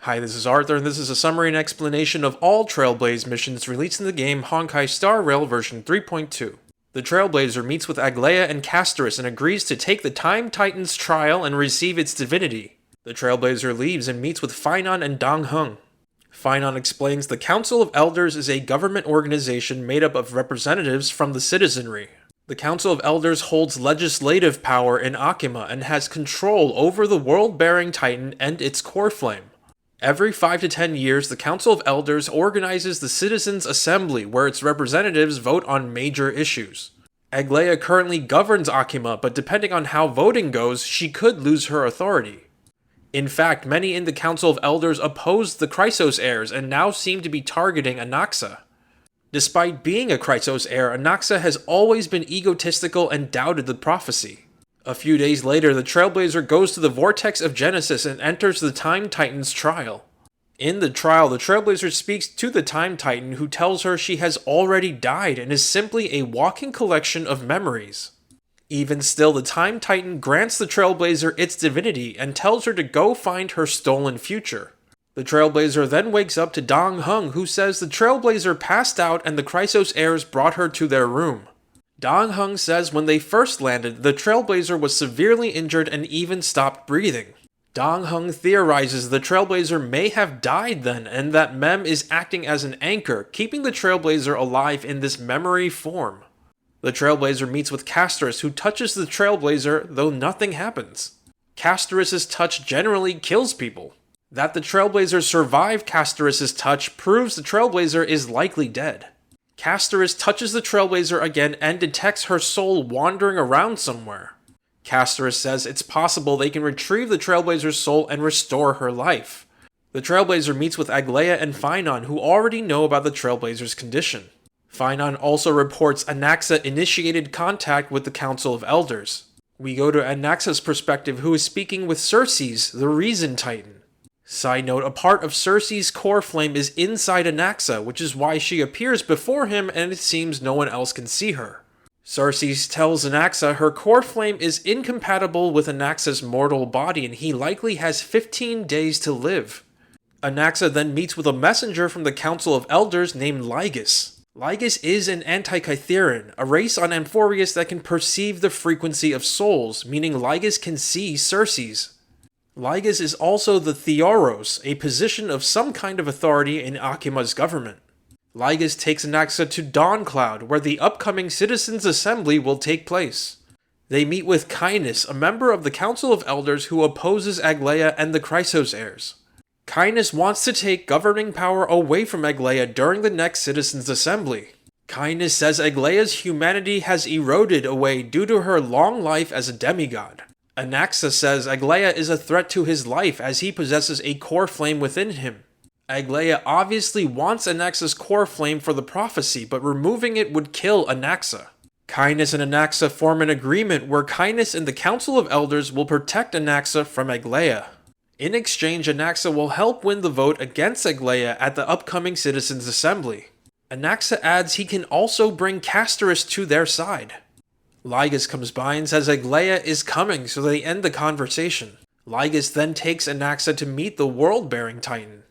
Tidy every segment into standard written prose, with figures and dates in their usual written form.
Hi, this is Arthur, and this is a summary and explanation of all Trailblaze missions released in the game Honkai Star Rail version 3.2. The Trailblazer meets with Aglaia and Castorus and agrees to take the Time Titan's trial and receive its divinity. The Trailblazer leaves and meets with Finon and Dong Hung. Finon explains the Council of Elders is a government organization made up of representatives from the citizenry. The Council of Elders holds legislative power in Akima and has control over the world-bearing Titan and its core flame. Every 5 to 10 years, the Council of Elders organizes the Citizens' Assembly, where its representatives vote on major issues. Aglaia currently governs Akima, but depending on how voting goes, she could lose her authority. In fact, many in the Council of Elders oppose the Chrysos heirs and now seem to be targeting Anaxa. Despite being a Chrysos heir, Anaxa has always been egotistical and doubted the prophecy. A few days later, the Trailblazer goes to the vortex of Genesis and enters the Time Titan's trial. In the trial, the Trailblazer speaks to the Time Titan, who tells her she has already died and is simply a walking collection of memories. Even still, the Time Titan grants the Trailblazer its divinity and tells her to go find her stolen future. The Trailblazer then wakes up to Dong Hung, who says the Trailblazer passed out and the Chrysos heirs brought her to their room. Dong Hung says when they first landed, the Trailblazer was severely injured and even stopped breathing. Dong Hung theorizes the Trailblazer may have died then, and that Mem is acting as an anchor, keeping the Trailblazer alive in this memory form. The Trailblazer meets with Castorus, who touches the Trailblazer, though nothing happens. Castorus' touch generally kills people. That the Trailblazer survived Castorus' touch proves the Trailblazer is likely dead. Castorus touches the Trailblazer again and detects her soul wandering around somewhere. Castorus says it's possible they can retrieve the Trailblazer's soul and restore her life. The Trailblazer meets with Aglaia and Finon, who already know about the Trailblazer's condition. Finon also reports Anaxa initiated contact with the Council of Elders. We go to Anaxa's perspective, who is speaking with Circes, the Reason Titan. Side note, a part of Circe's core flame is inside Anaxa, which is why she appears before him and it seems no one else can see her. Circe tells Anaxa her core flame is incompatible with Anaxa's mortal body and he likely has 15 days to live. Anaxa then meets with a messenger from the Council of Elders named Lygus. Lygus is an Antikytheran, a race on Amphorius that can perceive the frequency of souls, meaning Lygus can see Circe's. Lygus is also the Theoros, a position of some kind of authority in Akima's government. Lygus takes Anaxa to Dawncloud, where the upcoming Citizens' Assembly will take place. They meet with Kainis, a member of the Council of Elders who opposes Aglaia and the Chrysos heirs. Kainis wants to take governing power away from Aglaia during the next Citizens' Assembly. Kainis says Aglaia's humanity has eroded away due to her long life as a demigod. Anaxa says Aglaia is a threat to his life as he possesses a core flame within him. Aglaia obviously wants Anaxa's core flame for the prophecy, but removing it would kill Anaxa. Kainis and Anaxa form an agreement where Kainis and the Council of Elders will protect Anaxa from Aglaia. In exchange, Anaxa will help win the vote against Aglaia at the upcoming Citizens' Assembly. Anaxa adds he can also bring Castorus to their side. Lygus comes by and says Aglaia is coming, so they end the conversation. Lygus then takes Anaxa to meet the world-bearing Titan.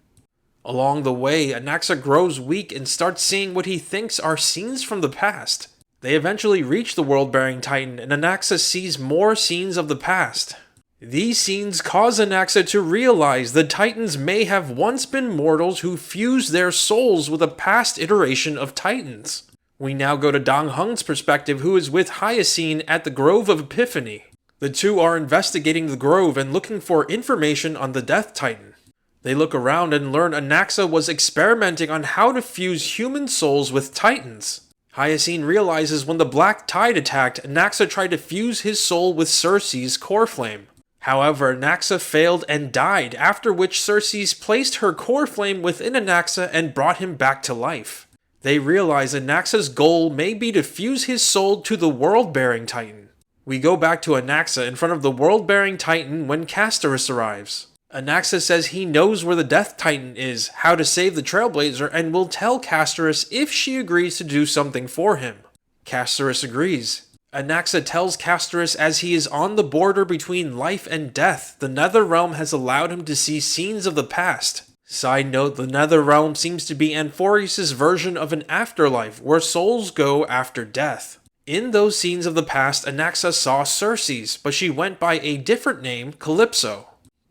Along the way, Anaxa grows weak and starts seeing what he thinks are scenes from the past. They eventually reach the world-bearing Titan, and Anaxa sees more scenes of the past. These scenes cause Anaxa to realize the Titans may have once been mortals who fused their souls with a past iteration of Titans. We now go to Dong Hung's perspective, who is with Hyacine at the Grove of Epiphany. The two are investigating the grove and looking for information on the Death Titan. They look around and learn Anaxa was experimenting on how to fuse human souls with Titans. Hyacine realizes when the Black Tide attacked, Anaxa tried to fuse his soul with Circe's core flame. However, Anaxa failed and died, after which Circe placed her core flame within Anaxa and brought him back to life. They realize Anaxa's goal may be to fuse his soul to the world-bearing Titan. We go back to Anaxa in front of the world-bearing Titan when Castorus arrives. Anaxa says he knows where the Death Titan is, how to save the Trailblazer, and will tell Castorus if she agrees to do something for him. Castorus agrees. Anaxa tells Castorus as he is on the border between life and death, the Netherrealm has allowed him to see scenes of the past. Side note, the Netherrealm seems to be Amphorius' version of an afterlife where souls go after death. In those scenes of the past, Anaxa saw Circes, but she went by a different name, Calypso.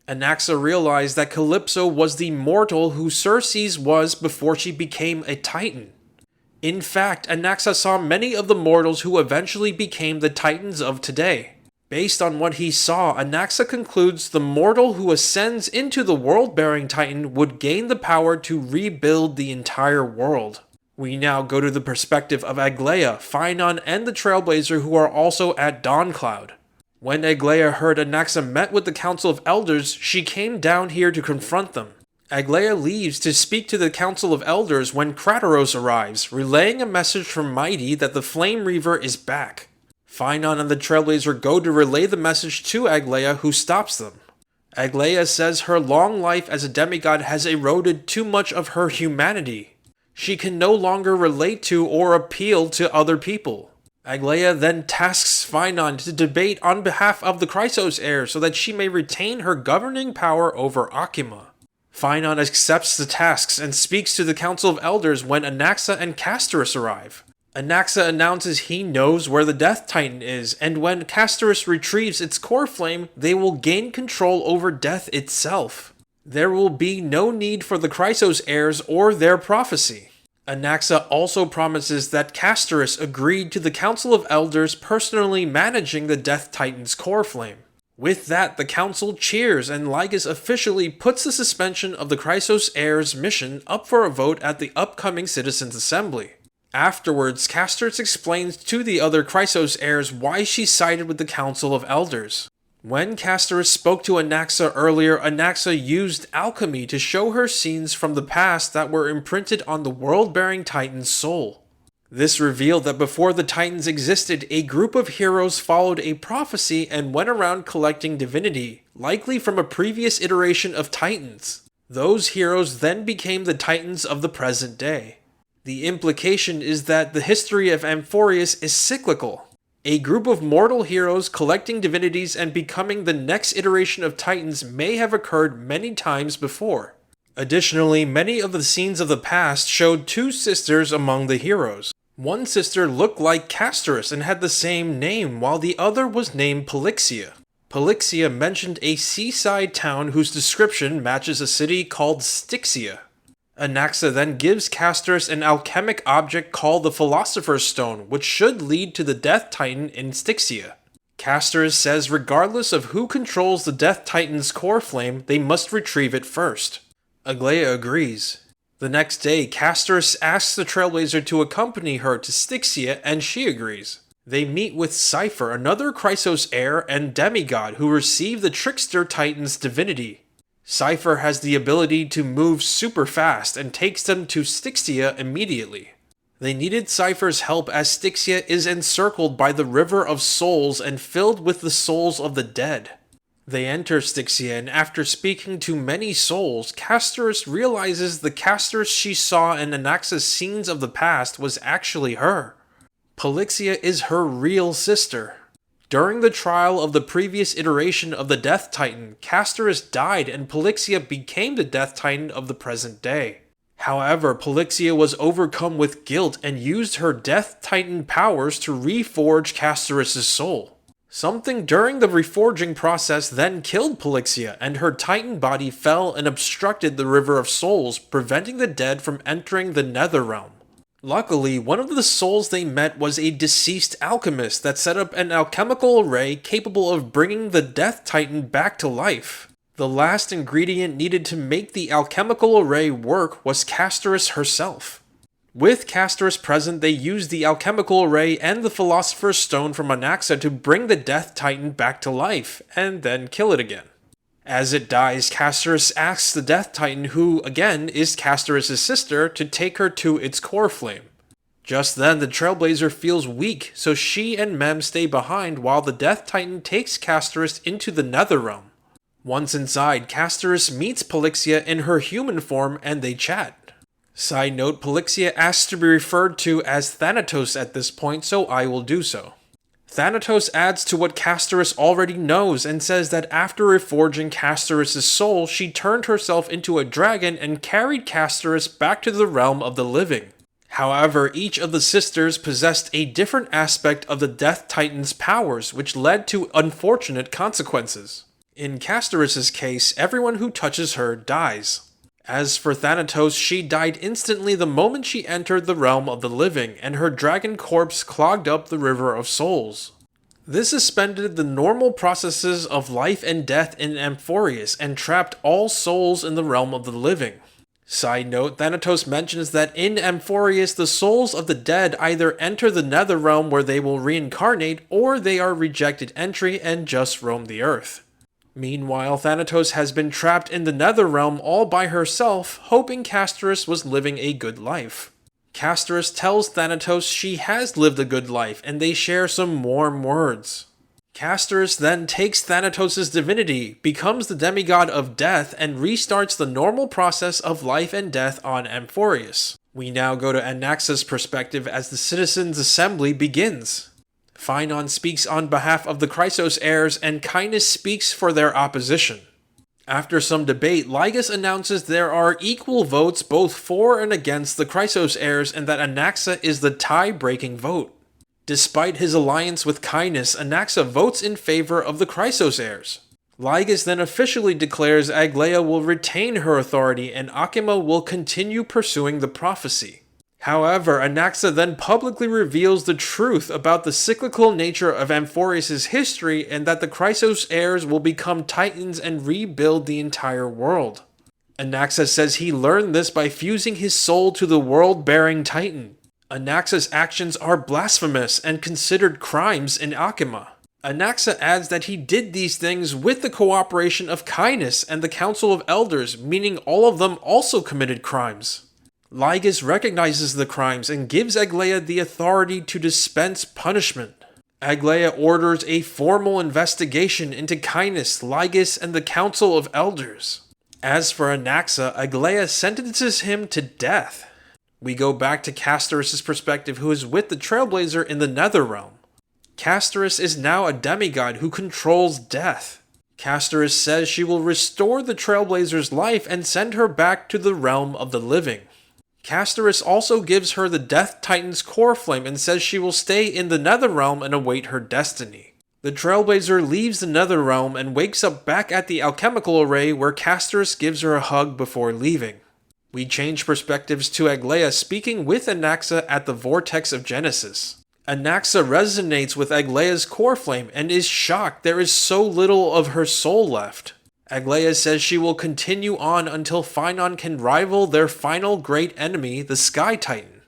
Anaxa realized that Calypso was the mortal who Circes was before she became a Titan. In fact, Anaxa saw many of the mortals who eventually became the Titans of today. Based on what he saw, Anaxa concludes the mortal who ascends into the world-bearing Titan would gain the power to rebuild the entire world. We now go to the perspective of Aglaia, Phynon, and the Trailblazer who are also at Dawncloud. When Aglaia heard Anaxa met with the Council of Elders, she came down here to confront them. Aglaia leaves to speak to the Council of Elders when Kratoros arrives, relaying a message from Mighty that the Flame Reaver is back. Phynon and the Trailblazer go to relay the message to Aglaia, who stops them. Aglaia says her long life as a demigod has eroded too much of her humanity. She can no longer relate to or appeal to other people. Aglaia then tasks Phynon to debate on behalf of the Chrysos heir so that she may retain her governing power over Akima. Phynon accepts the tasks and speaks to the Council of Elders when Anaxa and Castorus arrive. Anaxa announces he knows where the Death Titan is, and when Castorus retrieves its core flame, they will gain control over death itself. There will be no need for the Chrysos heirs or their prophecy. Anaxa also promises that Castorus agreed to the Council of Elders personally managing the Death Titan's core flame. With that, the council cheers and Lygus officially puts the suspension of the Chrysos heirs' mission up for a vote at the upcoming Citizens' Assembly. Afterwards, Castorus explains to the other Chrysos heirs why she sided with the Council of Elders. When Castorus spoke to Anaxa earlier, Anaxa used alchemy to show her scenes from the past that were imprinted on the world-bearing Titan's soul. This revealed that before the Titans existed, a group of heroes followed a prophecy and went around collecting divinity, likely from a previous iteration of Titans. Those heroes then became the Titans of the present day. The implication is that the history of Amphorius is cyclical. A group of mortal heroes collecting divinities and becoming the next iteration of Titans may have occurred many times before. Additionally, many of the scenes of the past showed two sisters among the heroes. One sister looked like Castorus and had the same name, while the other was named Polixia. Polixia mentioned a seaside town whose description matches a city called Styxia. Anaxa then gives Castorus an alchemic object called the Philosopher's Stone, which should lead to the Death Titan in Styxia. Castorus says regardless of who controls the Death Titan's core flame, they must retrieve it first. Aglaia agrees. The next day, Castorus asks the Trailblazer to accompany her to Styxia, and she agrees. They meet with Cypher, another Chrysos heir and demigod who received the Trickster Titan's divinity. Cypher has the ability to move super fast and takes them to Styxia immediately. They needed Cypher's help as Styxia is encircled by the River of Souls and filled with the souls of the dead. They enter Styxia, and after speaking to many souls, Castorus realizes the Castorus she saw in Anaxa's scenes of the past was actually her. Polixia is her real sister. During the trial of the previous iteration of the Death Titan, Castorus died and Polixia became the Death Titan of the present day. However, Polixia was overcome with guilt and used her Death Titan powers to reforge Castorus' soul. Something during the reforging process then killed Polixia, and her Titan body fell and obstructed the River of Souls, preventing the dead from entering the Netherrealm. Luckily, one of the souls they met was a deceased alchemist that set up an alchemical array capable of bringing the Death Titan back to life. The last ingredient needed to make the alchemical array work was Castorus herself. With Castorus present, they used the alchemical array and the Philosopher's Stone from Anaxa to bring the Death Titan back to life, and then kill it again. As it dies, Castorus asks the Death Titan, who, again, is Castorus' sister, to take her to its core flame. Just then, the Trailblazer feels weak, so she and Mem stay behind while the Death Titan takes Castorus into the Netherrealm. Once inside, Castorus meets Polixia in her human form and they chat. Side note, Polixia asks to be referred to as Thanatos at this point, so I will do so. Thanatos adds to what Castorus already knows and says that after reforging Castorus' soul, she turned herself into a dragon and carried Castorus back to the realm of the living. However, each of the sisters possessed a different aspect of the Death Titan's powers, which led to unfortunate consequences. In Castorus' case, everyone who touches her dies. As for Thanatos, she died instantly the moment she entered the realm of the living, and her dragon corpse clogged up the river of souls. This suspended the normal processes of life and death in Amphorius and trapped all souls in the realm of the living. Side note, Thanatos mentions that in Amphorius the souls of the dead either enter the nether realm where they will reincarnate, or they are rejected entry and just roam the earth. Meanwhile, Thanatos has been trapped in the nether realm all by herself, hoping Castorus was living a good life. Castorus tells Thanatos she has lived a good life, and they share some warm words. Castorus then takes Thanatos' divinity, becomes the demigod of death, and restarts the normal process of life and death on Amphorius. We now go to Anaxa's perspective as the Citizens' Assembly begins. Phynon speaks on behalf of the Chrysos heirs, and Cainus speaks for their opposition. After some debate, Ligus announces there are equal votes both for and against the Chrysos heirs, and that Anaxa is the tie-breaking vote. Despite his alliance with Cainus, Anaxa votes in favor of the Chrysos heirs. Ligus then officially declares Aglaia will retain her authority and Akima will continue pursuing the prophecy. However, Anaxa then publicly reveals the truth about the cyclical nature of Amphorius' history and that the Chrysos heirs will become titans and rebuild the entire world. Anaxa says he learned this by fusing his soul to the world-bearing titan. Anaxa's actions are blasphemous and considered crimes in Akima. Anaxa adds that he did these things with the cooperation of Cainus and the Council of Elders, meaning all of them also committed crimes. Ligus recognizes the crimes and gives Aglaia the authority to dispense punishment. Aglaia orders a formal investigation into Cainus, Ligus, and the Council of Elders. As for Anaxa, Aglaia sentences him to death. We go back to Castorus' perspective, who is with the Trailblazer in the Netherrealm. Castorus is now a demigod who controls death. Castorus says she will restore the Trailblazer's life and send her back to the realm of the living. Castorus also gives her the Death Titan's core flame and says she will stay in the Netherrealm and await her destiny. The Trailblazer leaves the Netherrealm and wakes up back at the alchemical array where Castorus gives her a hug before leaving. We change perspectives to Aglaia speaking with Anaxa at the vortex of Genesis. Anaxa resonates with Aglaia's core flame and is shocked there is so little of her soul left. Aglaia says she will continue on until Phynon can rival their final great enemy, the Sky Titan.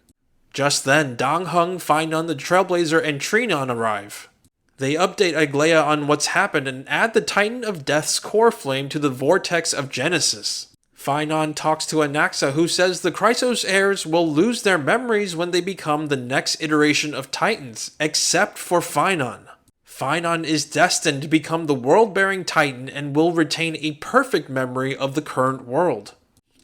Just then, Dongheng, Phynon the Trailblazer, and Trinon arrive. They update Aglaia on what's happened and add the Titan of Death's core flame to the vortex of Genesis. Phynon talks to Anaxa, who says the Chrysos heirs will lose their memories when they become the next iteration of Titans, except for Phynon. Phynon is destined to become the world-bearing Titan and will retain a perfect memory of the current world.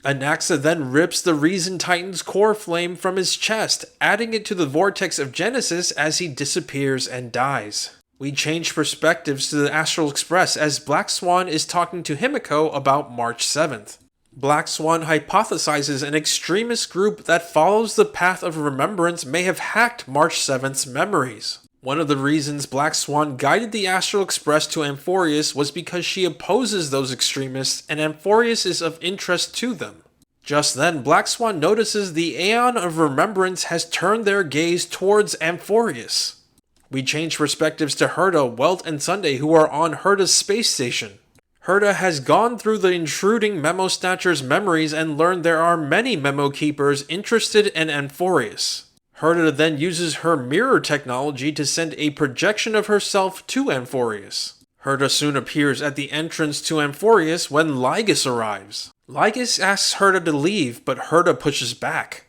Anaxa then rips the Reason Titan's core flame from his chest, adding it to the vortex of Genesis as he disappears and dies. We change perspectives to the Astral Express as Black Swan is talking to Himiko about March 7th. Black Swan hypothesizes an extremist group that follows the path of remembrance may have hacked March 7th's memories. One of the reasons Black Swan guided the Astral Express to Amphorius was because she opposes those extremists and Amphorius is of interest to them. Just then, Black Swan notices the Aeon of Remembrance has turned their gaze towards Amphorius. We change perspectives to Herta, Welt, and Sunday, who are on Herta's space station. Herta has gone through the intruding Memo Snatcher's memories and learned there are many Memo Keepers interested in Amphorius. Herta then uses her mirror technology to send a projection of herself to Amphorius. Herta soon appears at the entrance to Amphorius when Ligus arrives. Ligus asks Herta to leave, but Herta pushes back.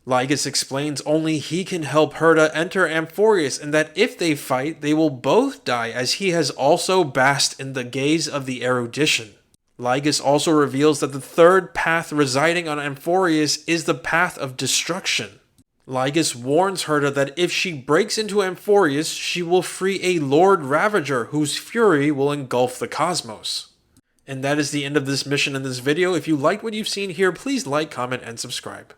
Ligus explains only he can help Herta enter Amphorius and that if they fight, they will both die as he has also basked in the gaze of the erudition. Ligus also reveals that the third path residing on Amphorius is the path of destruction. Lygus warns Herta that if she breaks into Amphorius, she will free a Lord Ravager whose fury will engulf the cosmos. And that is the end of this mission in this video. If you liked what you've seen here, please like, comment, and subscribe.